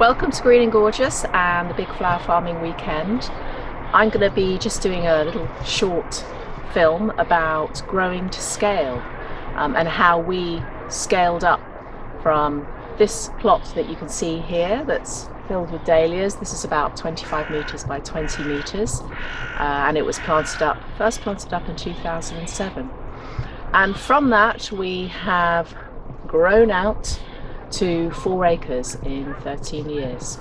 Welcome to Green and Gorgeous and the Big Flower Farming Weekend. I'm going to be just doing a little short film about growing to scale and how we scaled up from this plot that you can see here that's filled with dahlias. This is about 25 metres by 20 metres and it was first planted up in 2007. And from that we have grown out to 4 acres in 13 years.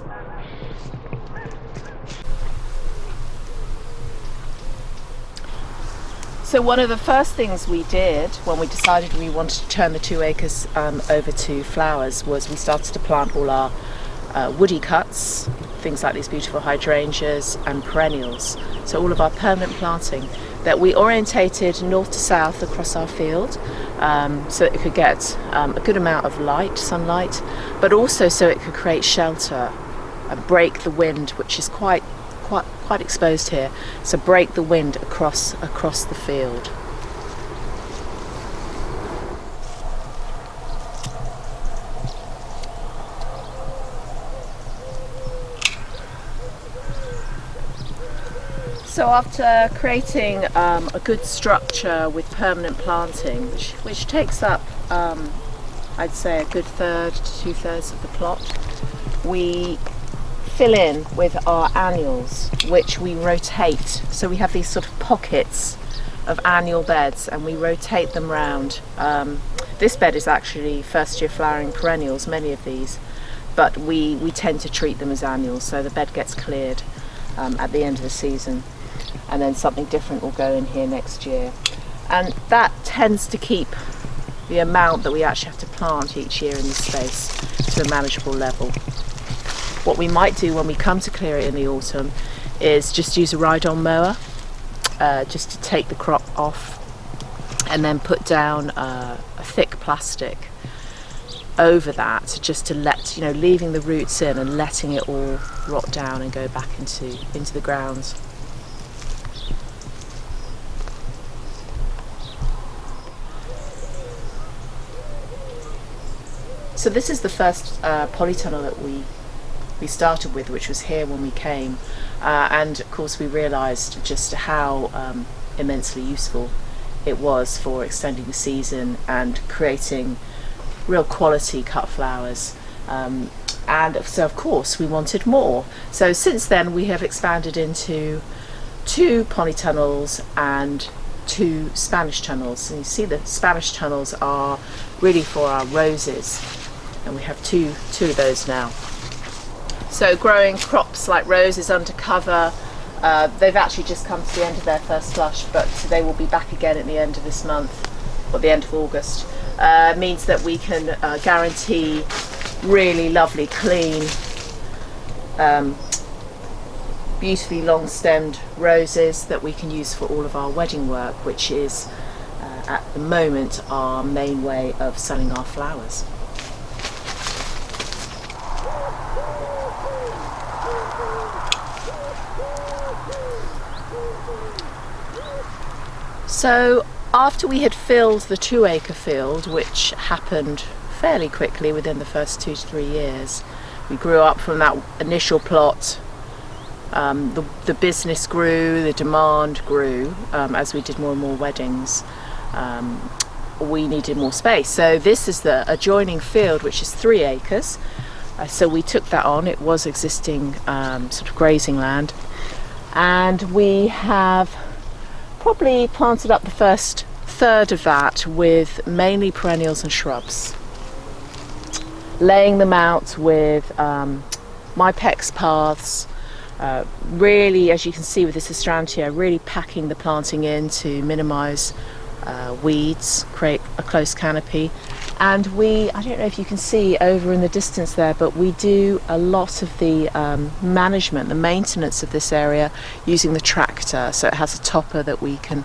So one of the first things we did when we decided we wanted to turn the 2 acres over to flowers was we started to plant all our woody cuts, things like these beautiful hydrangeas and perennials. So all of our permanent planting that we orientated north to south across our field, so it could get a good amount of sunlight, but also so it could create shelter and break the wind, which is quite exposed here. So break the wind across the field. So after creating a good structure with permanent planting, which takes up I'd say a good third to 2/3 of the plot, we fill in with our annuals, which we rotate. So we have these sort of pockets of annual beds and we rotate them round. This bed is actually first year flowering perennials, many of these, but we tend to treat them as annuals, so the bed gets cleared at the end of the season, and then something different will go in here next year. And that tends to keep the amount that we actually have to plant each year in this space to a manageable level. What we might do when we come to clear it in the autumn is just use a ride-on mower just to take the crop off, and then put down a thick plastic over that, just to leaving the roots in and letting it all rot down and go back into the ground. So this is the first polytunnel that we started with, which was here when we came, and of course we realised just how immensely useful it was for extending the season and creating real quality cut flowers, and so of course we wanted more. So since then we have expanded into 2 polytunnels and 2 Spanish tunnels, and you see the Spanish tunnels are really for our roses, and we have two of those now. So growing crops like roses under cover, they've actually just come to the end of their first flush, but they will be back again at the end of this month, or the end of August. Means that we can guarantee really lovely, clean, beautifully long-stemmed roses that we can use for all of our wedding work, which is at the moment our main way of selling our flowers. So after we had filled the 2 acre field, which happened fairly quickly within the first 2 to 3 years, we grew up from that initial plot. The business grew, the demand grew as we did more and more weddings. We needed more space. So this is the adjoining field, which is 3 acres. So we took that on. It was existing sort of grazing land, and we have probably planted up the first third of that with mainly perennials and shrubs, laying them out with Mypex paths, really, as you can see with this astrantia, really packing the planting in to minimise weeds, create a close canopy. And I don't know if you can see over in the distance there, but we do a lot of the management, the maintenance of this area using the tractor. So it has a topper that we can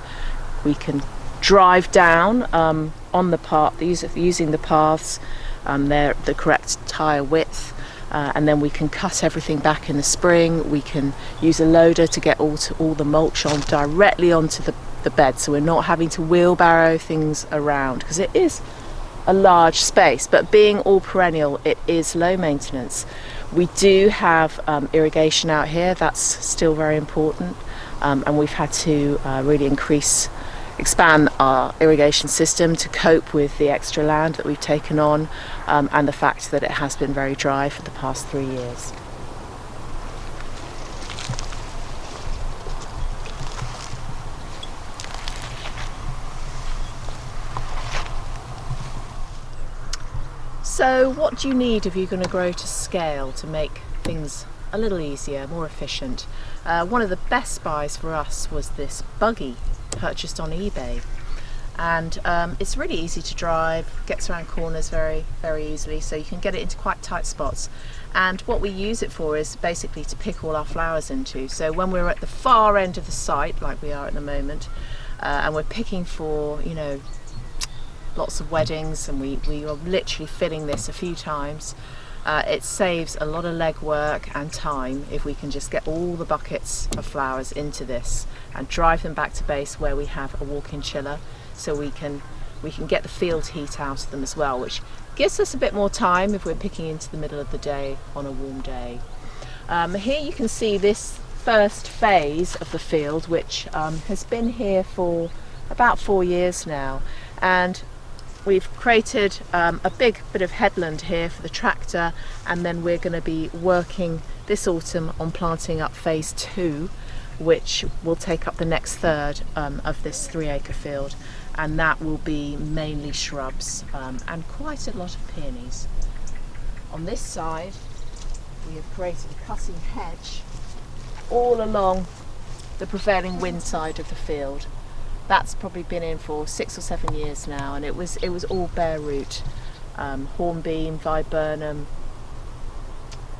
drive down on the path, using the paths, they're the correct tyre width, and then we can cut everything back in the spring. We can use a loader to get all the mulch on directly onto the bed, so we're not having to wheelbarrow things around, because it is a large space, but being all perennial, it is low maintenance. We do have irrigation out here, that's still very important, and we've had to really expand our irrigation system to cope with the extra land that we've taken on, and the fact that it has been very dry for the past 3 years. So what do you need if you're going to grow to scale to make things a little easier, more efficient? One of the best buys for us was this buggy purchased on eBay, and it's really easy to drive, gets around corners very easily, so you can get it into quite tight spots. And what we use it for is basically to pick all our flowers into. So when we're at the far end of the site, like we are at the moment, and we're picking for, you know, lots of weddings, and we are literally filling this a few times, it saves a lot of legwork and time if we can just get all the buckets of flowers into this and drive them back to base where we have a walk-in chiller, so we can get the field heat out of them as well, which gives us a bit more time if we're picking into the middle of the day on a warm day. Here you can see this first phase of the field, which has been here for about 4 years now, and we've created a big bit of headland here for the tractor, and then we're going to be working this autumn on planting up phase 2, which will take up the next third of this 3-acre field, and that will be mainly shrubs and quite a lot of peonies. On this side we have created a cutting hedge all along the prevailing wind side of the field. That's probably been in for 6 or 7 years now, and it was all bare root, hornbeam, viburnum,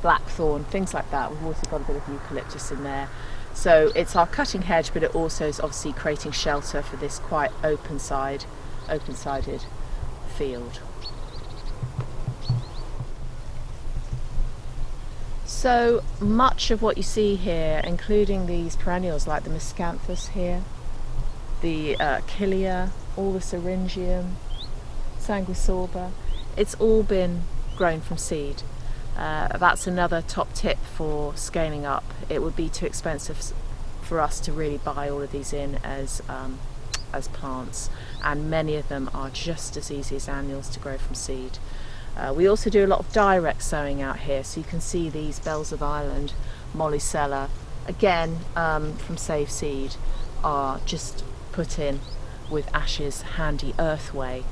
blackthorn, things like that. We've also got a bit of eucalyptus in there. So it's our cutting hedge, but it also is obviously creating shelter for this quite open-sided field. So much of what you see here, including these perennials like the miscanthus here, the Achillea, all the syringium, sanguisorba, it's all been grown from seed. That's another top tip for scaling up. It would be too expensive for us to really buy all of these in as plants, and many of them are just as easy as annuals to grow from seed. We also do a lot of direct sowing out here, so you can see these bells of Ireland, Mollicella, again from Save Seed, are just put in with Ash's handy earthway,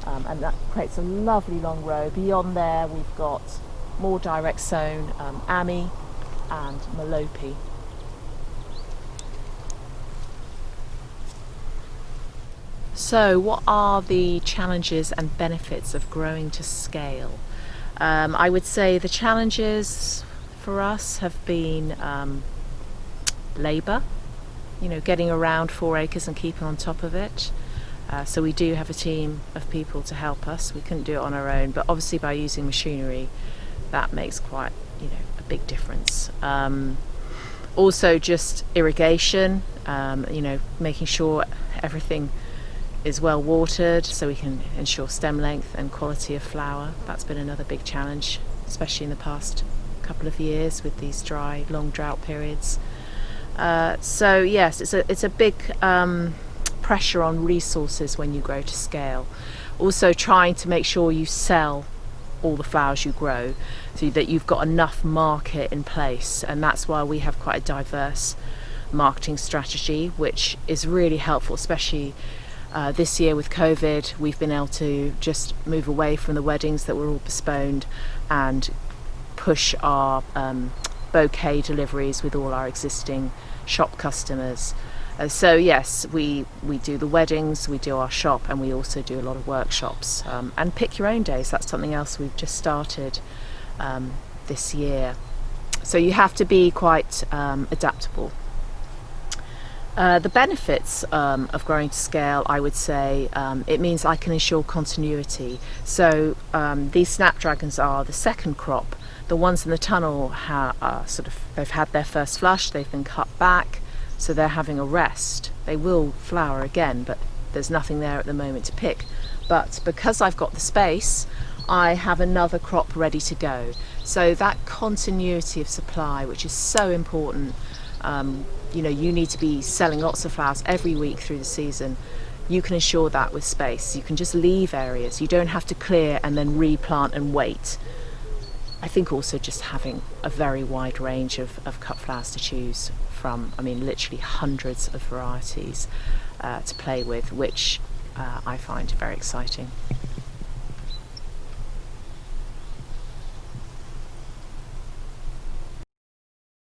and that creates a lovely long row. Beyond there we've got more direct sown Ami and Melope. So what are the challenges and benefits of growing to scale? I would say the challenges for us have been labour, you know, getting around 4 acres and keeping on top of it. So we do have a team of people to help us. We couldn't do it on our own, but obviously by using machinery, that makes quite, you know, a big difference. Also just irrigation, you know, making sure everything is well watered so we can ensure stem length and quality of flower. That's been another big challenge, especially in the past couple of years with these dry, long drought periods. So yes, it's a big pressure on resources when you grow to scale. Also trying to make sure you sell all the flowers you grow so that you've got enough market in place, and that's why we have quite a diverse marketing strategy, which is really helpful, especially this year with COVID. We've been able to just move away from the weddings that were all postponed and push our bouquet deliveries with all our existing shop customers. So yes, we do the weddings, we do our shop, and we also do a lot of workshops and pick your own days. That's something else we've just started this year. So you have to be quite adaptable. The benefits of growing to scale, I would say, it means I can ensure continuity. So these snapdragons are the second crop. The ones in the tunnel they've had their first flush, they've been cut back, so they're having a rest. They will flower again, but there's nothing there at the moment to pick. But because I've got the space, I have another crop ready to go. So that continuity of supply, which is so important, you know, you need to be selling lots of flowers every week through the season. You can ensure that with space. You can just leave areas. You don't have to clear and then replant and wait. I think also just having a very wide range of cut flowers to choose from. I mean, literally hundreds of varieties to play with, which I find very exciting.